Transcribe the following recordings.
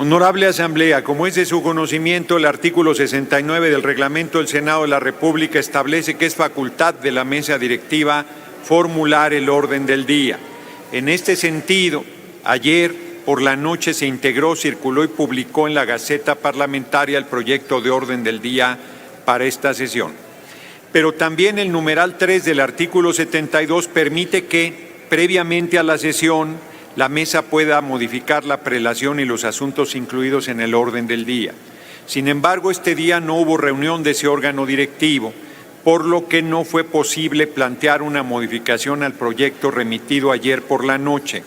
Honorable Asamblea, como es de su conocimiento, el artículo 69 del Reglamento del Senado de la República establece que es facultad de la mesa directiva formular el orden del día. En este sentido, ayer por la noche se integró, circuló y publicó en la Gaceta Parlamentaria el proyecto de orden del día para esta sesión. Pero también el numeral 3 del artículo 72 permite que, previamente a la sesión, la mesa pueda modificar la prelación y los asuntos incluidos en el orden del día. Sin embargo, este día no hubo reunión de ese órgano directivo, por lo que no fue posible plantear una modificación al proyecto remitido ayer por la noche.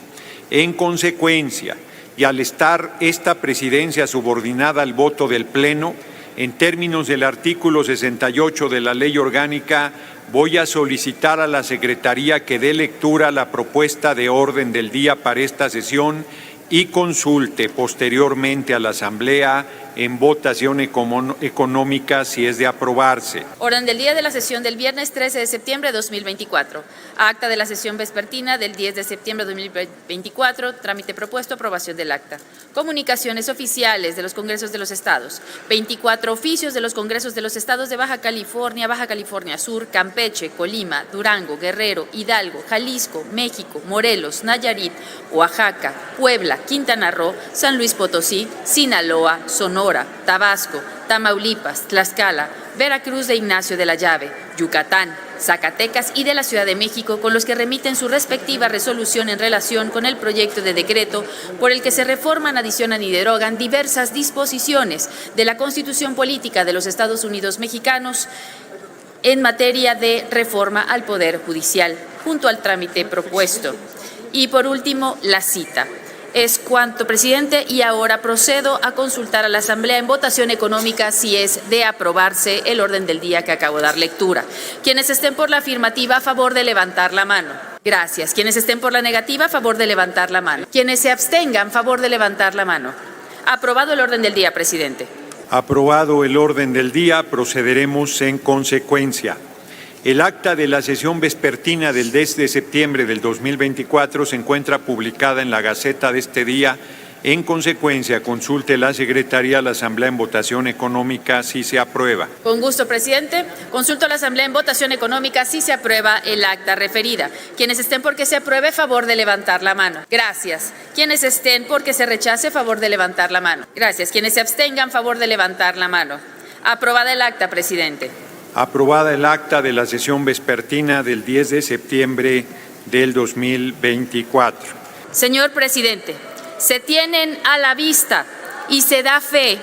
En consecuencia, y al estar esta presidencia subordinada al voto del Pleno, en términos del artículo 68 de la Ley Orgánica, voy a solicitar a la Secretaría que dé lectura a la propuesta de orden del día para esta sesión y consulte posteriormente a la Asamblea en votación económica si es de aprobarse. Orden del día de la sesión del viernes 13 de septiembre de 2024. Acta de la sesión vespertina del 10 de septiembre de 2024. Trámite propuesto, aprobación del acta. Comunicaciones oficiales de los Congresos de los Estados. 24 oficios de los Congresos de los Estados de Baja California Sur, Campeche, Colima, Durango, Guerrero, Hidalgo, Jalisco, México, Morelos, Nayarit, Oaxaca, Puebla, Quintana Roo, San Luis Potosí, Sinaloa, Sonora, Tabasco, Tamaulipas, Tlaxcala, Veracruz de Ignacio de la Llave, Yucatán, Zacatecas y de la Ciudad de México, con los que remiten su respectiva resolución en relación con el proyecto de decreto por el que se reforman, adicionan y derogan diversas disposiciones de la Constitución Política de los Estados Unidos Mexicanos en materia de reforma al Poder Judicial, junto al trámite propuesto. Y por último, la cita. Es cuanto, presidente, y ahora procedo a consultar a la Asamblea en votación económica si es de aprobarse el orden del día que acabo de dar lectura. Quienes estén por la afirmativa, a favor de levantar la mano. Gracias. Quienes estén por la negativa, a favor de levantar la mano. Quienes se abstengan, a favor de levantar la mano. Aprobado el orden del día, presidente. Aprobado el orden del día, procederemos en consecuencia. El acta de la sesión vespertina del 10 de septiembre del 2024 se encuentra publicada en la Gaceta de este día. En consecuencia, consulte la Secretaría a la Asamblea en votación económica si se aprueba. Con gusto, presidente. Consulto a la Asamblea en votación económica si se aprueba el acta referida. Quienes estén porque se apruebe, favor de levantar la mano. Gracias. Quienes estén porque se rechace, favor de levantar la mano. Gracias. Quienes se abstengan, favor de levantar la mano. Aprobada el acta, presidente. Aprobada el acta de la sesión vespertina del 10 de septiembre del 2024. Señor presidente, se tienen a la vista y se da fe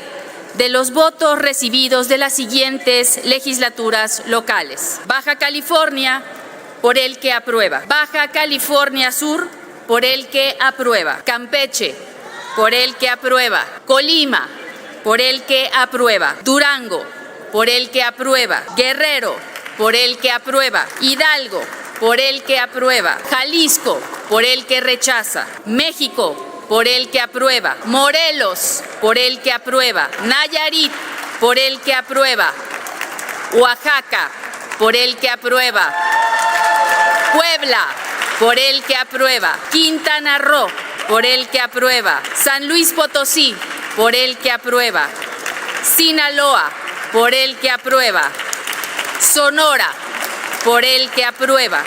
de los votos recibidos de las siguientes legislaturas locales. Baja California, por el que aprueba. Baja California Sur, por el que aprueba. Campeche, por el que aprueba. Colima, por el que aprueba. Durango, por el que aprueba. Guerrero, por el que aprueba. Hidalgo, por el que aprueba. Jalisco, por el que rechaza. México, por el que aprueba. Morelos, por el que aprueba. Nayarit, por el que aprueba. Oaxaca, por el que aprueba. Puebla, por el que aprueba. Quintana Roo, por el que aprueba. San Luis Potosí, por el que aprueba. Sinaloa, por el que aprueba. Sonora, por el que aprueba.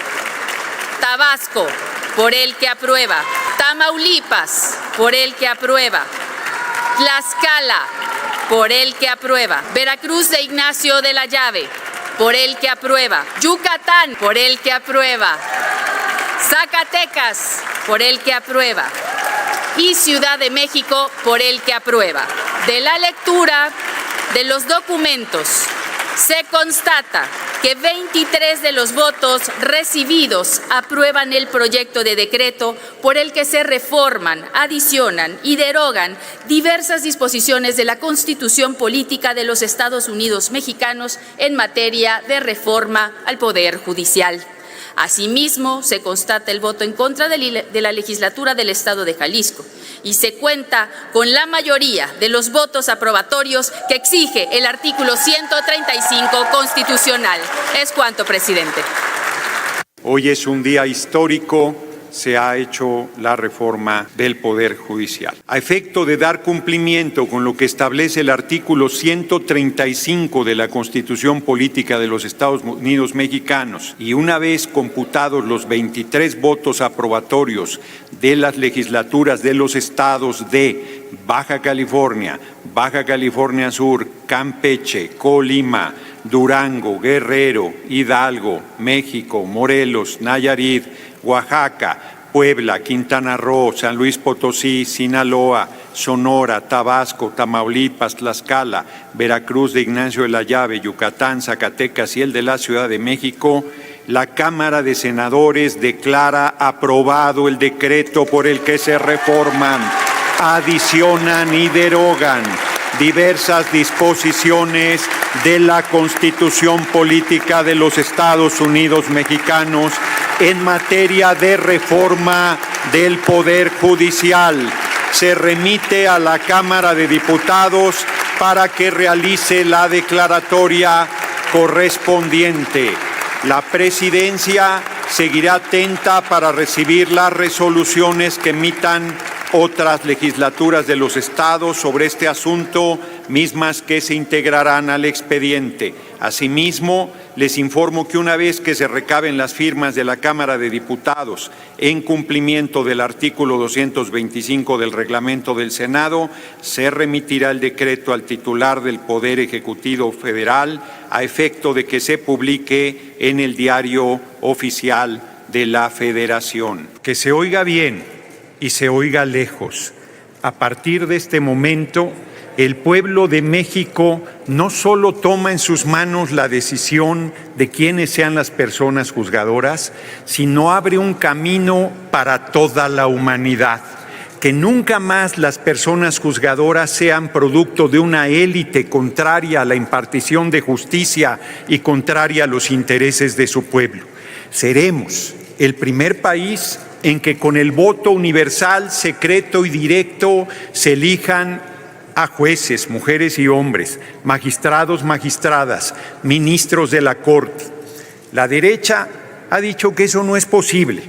Tabasco, por el que aprueba. Tamaulipas, por el que aprueba. Tlaxcala, por el que aprueba. Veracruz de Ignacio de la Llave, por el que aprueba. Yucatán, por el que aprueba. Zacatecas, por el que aprueba. Y Ciudad de México, por el que aprueba. De la lectura de los documentos se constata que 23 de los votos recibidos aprueban el proyecto de decreto por el que se reforman, adicionan y derogan diversas disposiciones de la Constitución Política de los Estados Unidos Mexicanos en materia de reforma al Poder Judicial. Asimismo, se constata el voto en contra de la legislatura del Estado de Jalisco y se cuenta con la mayoría de los votos aprobatorios que exige el artículo 135 constitucional. Es cuanto, presidente. Hoy es un día histórico se ha hecho la reforma del Poder Judicial. A efecto de dar cumplimiento con lo que establece el artículo 135 de la Constitución Política de los Estados Unidos Mexicanos y una vez computados los 23 votos aprobatorios de las legislaturas de los estados de Baja California Sur, Campeche, Colima, Durango, Guerrero, Hidalgo, México, Morelos, Nayarit, Oaxaca, Puebla, Quintana Roo, San Luis Potosí, Sinaloa, Sonora, Tabasco, Tamaulipas, Tlaxcala, Veracruz de Ignacio de la Llave, Yucatán, Zacatecas y el de la Ciudad de México, la Cámara de Senadores declara aprobado el decreto por el que se reforman, adicionan y derogan diversas disposiciones de la Constitución Política de los Estados Unidos Mexicanos en materia de reforma del Poder Judicial. Se remite a la Cámara de Diputados para que realice la declaratoria correspondiente. La Presidencia seguirá atenta para recibir las resoluciones que emitan otras legislaturas de los estados sobre este asunto, mismas que se integrarán al expediente. Asimismo, les informo que una vez que se recaben las firmas de la Cámara de Diputados en cumplimiento del artículo 225 del reglamento del Senado, se remitirá el decreto al titular del Poder Ejecutivo Federal a efecto de que se publique en el Diario Oficial de la Federación. Que se oiga bien y se oiga lejos. A partir de este momento, el pueblo de México no solo toma en sus manos la decisión de quiénes sean las personas juzgadoras, sino abre un camino para toda la humanidad. Que nunca más las personas juzgadoras sean producto de una élite contraria a la impartición de justicia y contraria a los intereses de su pueblo. Seremos el primer país en que con el voto universal, secreto y directo se elijan a jueces, mujeres y hombres, magistrados, magistradas, ministros de la Corte. La derecha ha dicho que eso no es posible,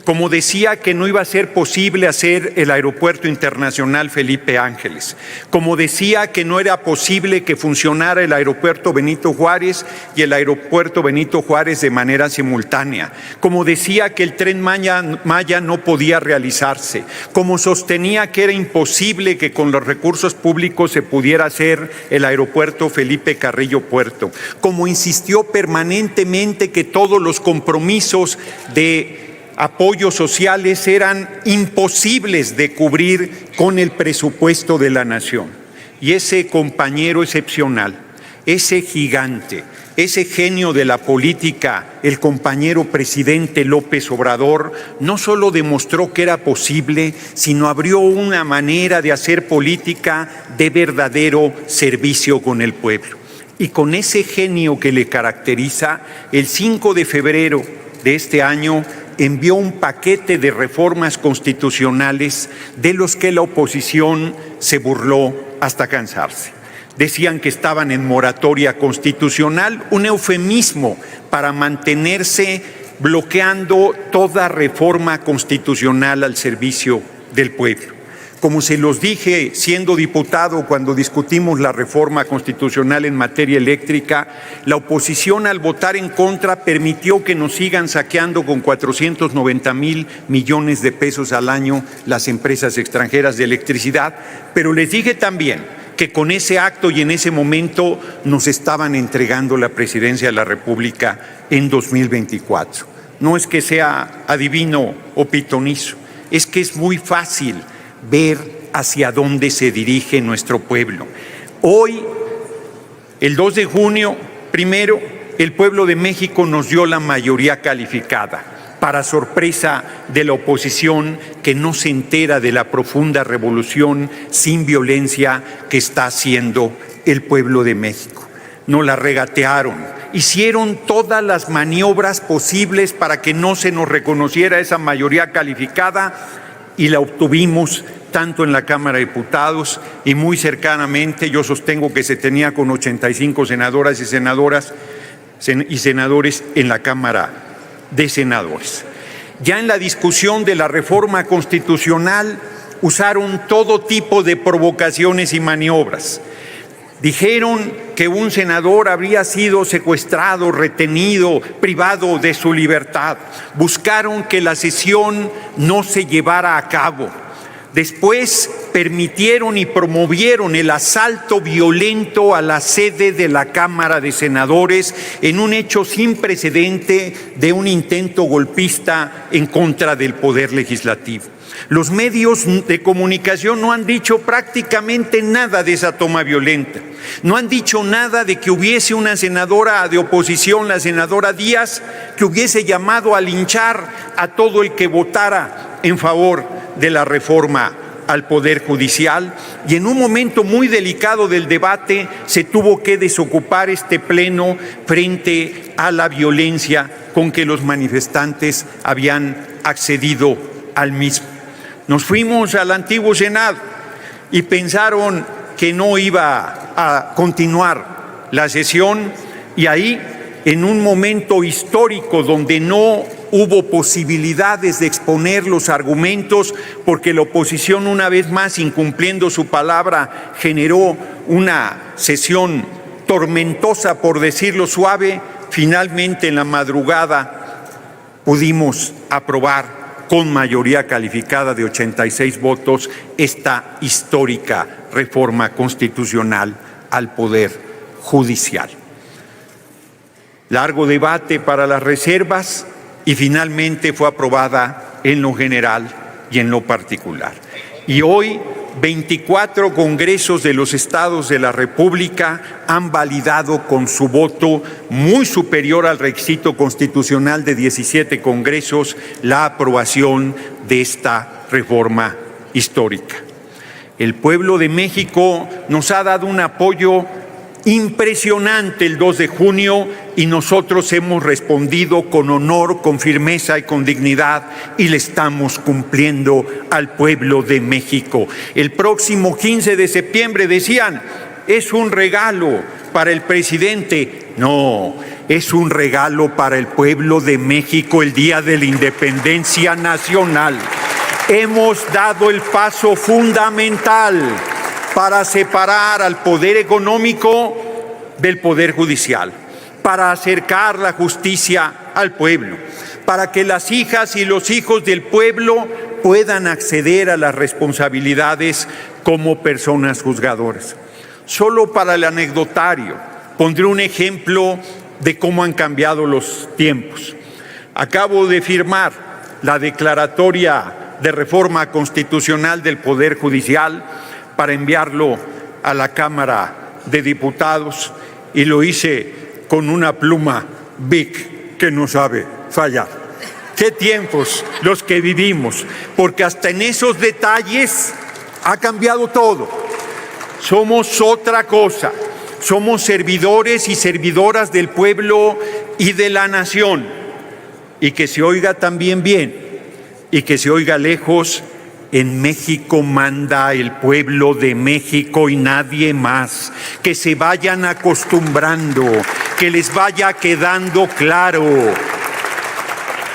como decía que no iba a ser posible hacer el Aeropuerto Internacional Felipe Ángeles, como decía que no era posible que funcionara el Aeropuerto Benito Juárez y el Aeropuerto Benito Juárez de manera simultánea, como decía que el Tren Maya no podía realizarse, como sostenía que era imposible que con los recursos públicos se pudiera hacer el Aeropuerto Felipe Carrillo Puerto, como insistió permanentemente que todos los compromisos de apoyos sociales eran imposibles de cubrir con el presupuesto de la nación. Y ese compañero excepcional, ese gigante, ese genio de la política, el compañero presidente López Obrador, no solo demostró que era posible, sino abrió una manera de hacer política de verdadero servicio con el pueblo. Y con ese genio que le caracteriza, el 5 de febrero de este año envió un paquete de reformas constitucionales de los que la oposición se burló hasta cansarse. Decían que estaban en moratoria constitucional, un eufemismo para mantenerse bloqueando toda reforma constitucional al servicio del pueblo. Como se los dije siendo diputado cuando discutimos la reforma constitucional en materia eléctrica, la oposición al votar en contra permitió que nos sigan saqueando con 490,000 millones de pesos al año las empresas extranjeras de electricidad, pero les dije también que con ese acto y en ese momento nos estaban entregando la presidencia de la República en 2024. No es que sea adivino o pitonizo, es que es muy fácil ver hacia dónde se dirige nuestro pueblo. Hoy, el 2 de junio, primero, el pueblo de México nos dio la mayoría calificada, para sorpresa de la oposición que no se entera de la profunda revolución sin violencia que está haciendo el pueblo de México. Nos la regatearon, hicieron todas las maniobras posibles para que no se nos reconociera esa mayoría calificada, y la obtuvimos tanto en la Cámara de Diputados y muy cercanamente yo sostengo que se tenía con 85 senadoras y senadores en la Cámara de Senadores. Ya en la discusión de la reforma constitucional usaron todo tipo de provocaciones y maniobras. Dijeron que un senador habría sido secuestrado, retenido, privado de su libertad. Buscaron que la sesión no se llevara a cabo. Después permitieron y promovieron el asalto violento a la sede de la Cámara de Senadores en un hecho sin precedente de un intento golpista en contra del Poder Legislativo. Los medios de comunicación no han dicho prácticamente nada de esa toma violenta. No han dicho nada de que hubiese una senadora de oposición, la senadora Díaz, que hubiese llamado a linchar a todo el que votara en favor de la reforma al Poder Judicial, y en un momento muy delicado del debate se tuvo que desocupar este pleno frente a la violencia con que los manifestantes habían accedido al mismo. Nos fuimos al antiguo Senado y pensaron que no iba a continuar la sesión, y ahí, en un momento histórico donde no hubo posibilidades de exponer los argumentos, porque la oposición, una vez más, incumpliendo su palabra, generó una sesión tormentosa, por decirlo suave, finalmente en la madrugada pudimos aprobar con mayoría calificada de 86 votos esta histórica reforma constitucional al Poder Judicial. Largo debate para las reservas y finalmente fue aprobada en lo general y en lo particular. Y hoy 24 congresos de los estados de la República han validado con su voto muy superior al requisito constitucional de 17 congresos la aprobación de esta reforma histórica. El pueblo de México nos ha dado un apoyo impresionante el 2 de junio y nosotros hemos respondido con honor, con firmeza y con dignidad, y le estamos cumpliendo al pueblo de México. El próximo 15 de septiembre decían, es un regalo para el presidente. No, es un regalo para el pueblo de México el día de la independencia nacional. Hemos dado el paso fundamental para separar al poder económico del poder judicial, para acercar la justicia al pueblo, para que las hijas y los hijos del pueblo puedan acceder a las responsabilidades como personas juzgadoras. Solo para el anecdotario, pondré un ejemplo de cómo han cambiado los tiempos. Acabo de firmar la declaratoria de reforma constitucional del Poder Judicial para enviarlo a la Cámara de Diputados, y lo hice con una pluma Bic que no sabe fallar. ¿Qué tiempos los que vivimos? Porque hasta en esos detalles ha cambiado todo. Somos otra cosa. Somos servidores y servidoras del pueblo y de la nación. Y que se oiga también bien y que se oiga lejos, en México manda el pueblo de México y nadie más. Que se vayan acostumbrando, que les vaya quedando claro.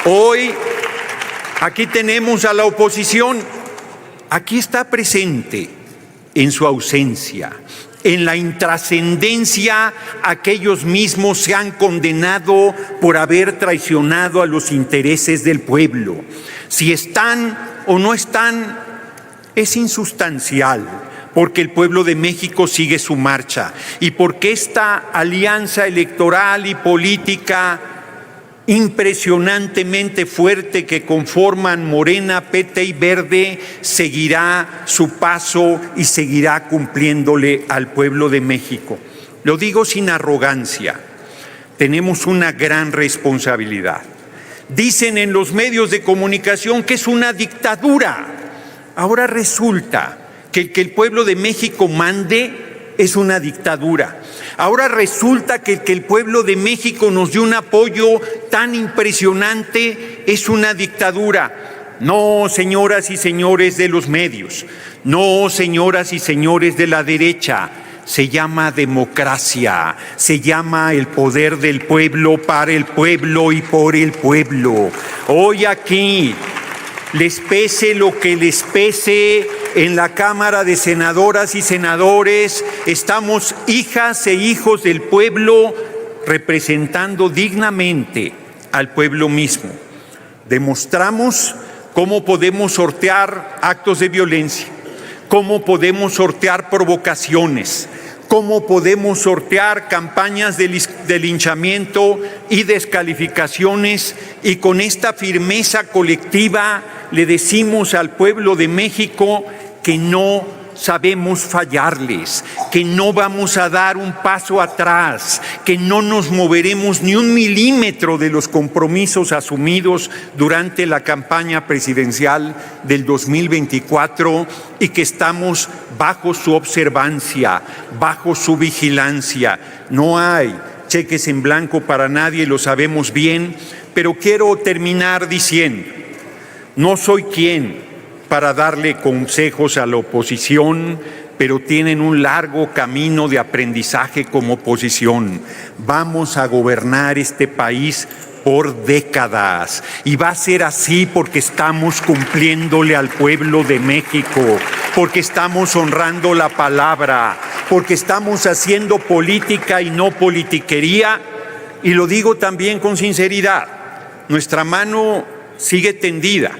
Hoy aquí tenemos a la oposición, aquí está presente en su ausencia. En la intrascendencia, aquellos mismos se han condenado por haber traicionado a los intereses del pueblo. Si están o no están, es insustancial, porque el pueblo de México sigue su marcha y porque esta alianza electoral y política impresionantemente fuerte que conforman Morena, PT y Verde seguirá su paso y seguirá cumpliéndole al pueblo de México. Lo digo sin arrogancia, tenemos una gran responsabilidad. Dicen en los medios de comunicación que es una dictadura. Ahora resulta que el pueblo de México mande es una dictadura. Ahora resulta que el pueblo de México nos dio un apoyo tan impresionante es una dictadura. No, señoras y señores de los medios, no, señoras y señores de la derecha, se llama democracia, se llama el poder del pueblo para el pueblo y por el pueblo. Hoy aquí, les pese lo que les pese, en la Cámara de Senadoras y Senadores estamos hijas e hijos del pueblo representando dignamente al pueblo mismo. Demostramos cómo podemos sortear actos de violencia, cómo podemos sortear provocaciones, cómo podemos sortear campañas de linchamiento y descalificaciones, y con esta firmeza colectiva le decimos al pueblo de México que no sabemos fallarles, que no vamos a dar un paso atrás, que no nos moveremos ni un milímetro de los compromisos asumidos durante la campaña presidencial del 2024 y que estamos bajo su observancia, bajo su vigilancia. No hay cheques en blanco para nadie, lo sabemos bien, pero quiero terminar diciendo, no soy quien para darle consejos a la oposición, pero tienen un largo camino de aprendizaje como oposición. Vamos a gobernar este país por décadas y va a ser así porque estamos cumpliéndole al pueblo de México, porque estamos honrando la palabra, porque estamos haciendo política y no politiquería. Y lo digo también con sinceridad, nuestra mano sigue tendida,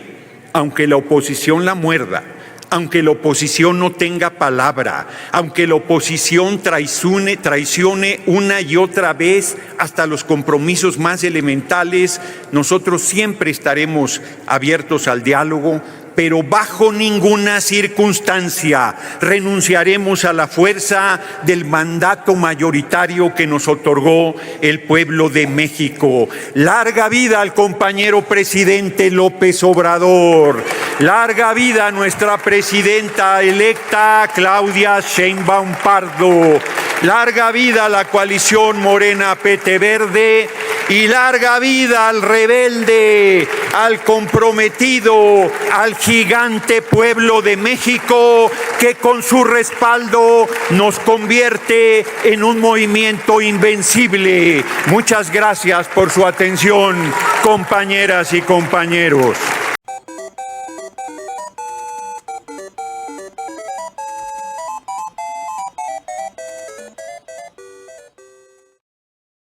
aunque la oposición la muerda, aunque la oposición no tenga palabra, aunque la oposición traicione una y otra vez hasta los compromisos más elementales, nosotros siempre estaremos abiertos al diálogo, pero bajo ninguna circunstancia renunciaremos a la fuerza del mandato mayoritario que nos otorgó el pueblo de México. Larga vida al compañero presidente López Obrador. Larga vida a nuestra presidenta electa Claudia Sheinbaum Pardo. Larga vida a la coalición Morena PT Verde y larga vida al rebelde, al comprometido, al gigante pueblo de México que con su respaldo nos convierte en un movimiento invencible. Muchas gracias por su atención, compañeras y compañeros.